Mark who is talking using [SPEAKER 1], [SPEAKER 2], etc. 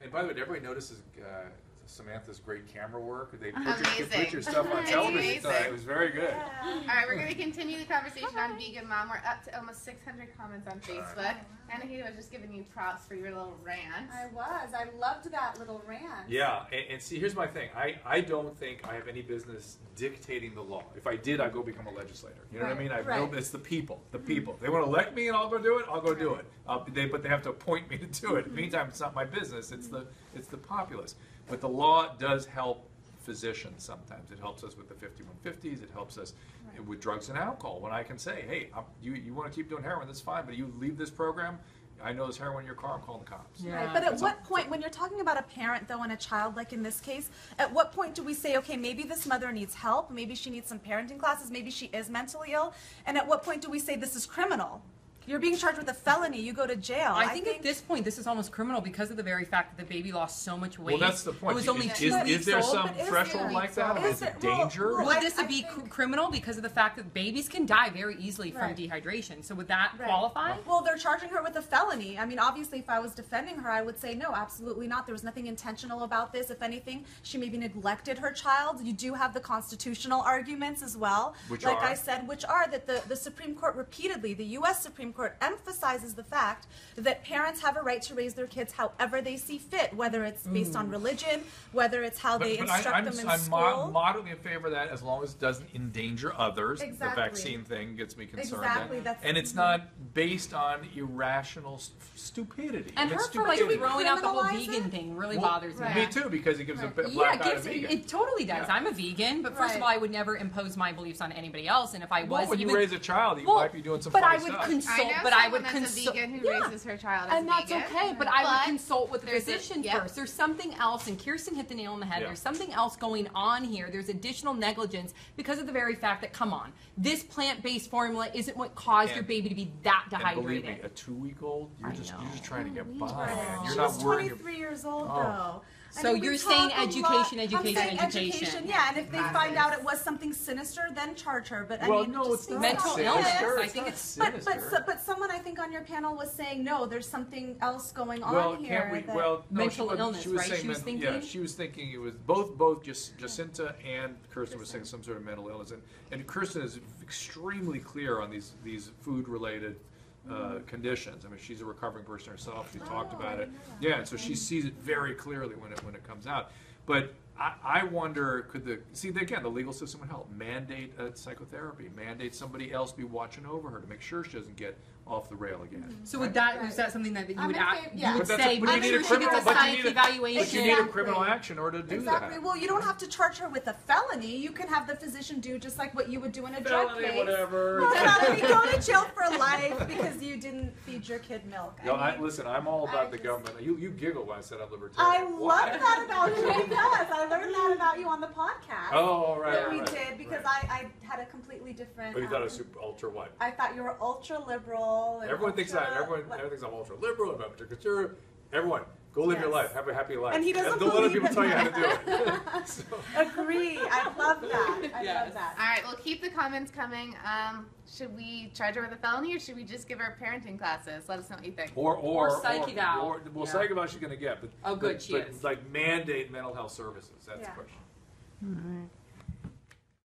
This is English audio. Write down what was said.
[SPEAKER 1] And by the way, did everybody notices Samantha's great camera work? They put your stuff on television. It was very good.
[SPEAKER 2] Yeah. All right, we're going to continue the conversation on Vegan Mom. We're up to almost 600 comments on Facebook. And he was just giving you props for your little rant.
[SPEAKER 3] I was. I loved that little rant.
[SPEAKER 1] Yeah, and see, here's my thing. I don't think I have any business dictating the law. If I did, I'd go become a legislator. You know what I mean? It's the people. The people. If they want to elect me and I'll go do it, I'll go do it. But they have to appoint me to do it. In the meantime, it's not my business. It's the populace. But the law does help physicians sometimes. It helps us with the 5150s. It helps us with drugs and alcohol. When I can say, hey, you want to keep doing heroin, that's fine, but you leave this program, I know there's heroin in your car, I'm calling the cops.
[SPEAKER 3] Yeah. Right, but at what point, when you're talking about a parent, though, and a child, like in this case, at what point do we say, okay, maybe this mother needs help, maybe she needs some parenting classes, maybe she is mentally ill, and at what point do we say this is criminal? You're being charged with a felony. You go to jail.
[SPEAKER 4] I think at this point, this is almost criminal because of the very fact that the baby lost so much weight.
[SPEAKER 1] Well, that's the point.
[SPEAKER 4] It was only 2 weeks old.
[SPEAKER 1] Is there some threshold like that? Is it danger?
[SPEAKER 4] Would this be criminal because of the fact that babies can die very easily from dehydration? So would that qualify?
[SPEAKER 3] Well, they're charging her with a felony. I mean, obviously, if I was defending her, I would say no, absolutely not. There was nothing intentional about this. If anything, she maybe neglected her child. You do have the constitutional arguments as well.
[SPEAKER 1] Which
[SPEAKER 3] like I said, which are that the Supreme Court repeatedly, the U.S. Supreme Court emphasizes the fact that parents have a right to raise their kids however they see fit, whether it's based on religion, whether it's how they instruct them in school.
[SPEAKER 1] I'm moderately in favor of that as long as it doesn't endanger others. The vaccine thing gets me concerned. And it's not based on irrational stupidity.
[SPEAKER 4] And her for like throwing out the whole vegan thing really bothers me.
[SPEAKER 1] Me too, because it gives a black eye to vegan.
[SPEAKER 4] It totally does. I'm a vegan, but first of all, I would never impose my beliefs on anybody else. And if I was,
[SPEAKER 1] when you raise a child, you might be doing some funny stuff.
[SPEAKER 2] I would consult. A vegan who raises her child as
[SPEAKER 4] and that's okay, but I would consult with the physician first. There's something else, and Kirsten hit the nail on the head. There's something else going on here. There's additional negligence because of the very fact that, come on, this plant-based formula isn't what caused your baby to be that dehydrated.
[SPEAKER 1] And believe me, a 2-week-old, you're just trying to get by, man. You're
[SPEAKER 3] not worried. She's 23 years old, though.
[SPEAKER 4] So you're saying education.
[SPEAKER 3] Yeah, and if they find out it was something sinister, then charge her. But I mean,
[SPEAKER 1] no, it's not
[SPEAKER 4] mental illness. I think it's
[SPEAKER 1] sinister.
[SPEAKER 3] But someone I think on your panel was saying no. There's something else going on here.
[SPEAKER 4] Mental illness, right? She was thinking.
[SPEAKER 1] Yeah, she was thinking it was both Jacinta and Kirsten was saying some sort of mental illness, and Kirsten is extremely clear on these food-related conditions. I mean, she's a recovering person herself. She talked about it. Yeah, and so she sees it very clearly when it comes out. But I wonder, again, the legal system would help. Mandate psychotherapy. Mandate somebody else be watching over her to make sure she doesn't get off the rail again.
[SPEAKER 4] So is that something that you would say?
[SPEAKER 1] But you need a criminal
[SPEAKER 4] evaluation.
[SPEAKER 1] You need a criminal action in order to do that.
[SPEAKER 3] Exactly. Well, you don't have to charge her with a felony. You can have the physician do just like what you would do in a drug case.
[SPEAKER 1] Whatever.
[SPEAKER 3] You go to jail for life because you didn't feed your kid milk.
[SPEAKER 1] Listen, I'm all about the government. You giggle when I said I'm libertarian.
[SPEAKER 3] I love that about you. Yes, I learned that about you on the podcast.
[SPEAKER 1] Oh, right.
[SPEAKER 3] That we did because I had a completely different.
[SPEAKER 1] But you thought I was super ultra what?
[SPEAKER 3] I thought you were ultra liberal.
[SPEAKER 1] Everyone thinks I'm ultra liberal, I'm conservative. Everyone, go live your life. Have a happy life.
[SPEAKER 3] And he doesn't
[SPEAKER 1] Don't let other people tell you how to do it.
[SPEAKER 3] Agree. I love that. I love that.
[SPEAKER 2] All right, well, keep the comments coming. Should we charge her with a felony, or should we just give her parenting classes? Let us know what you think.
[SPEAKER 4] Or psych eval.
[SPEAKER 1] Psych eval she's going to get. But,
[SPEAKER 4] she is.
[SPEAKER 1] Like mandate mental health services. That's the question.
[SPEAKER 4] All right.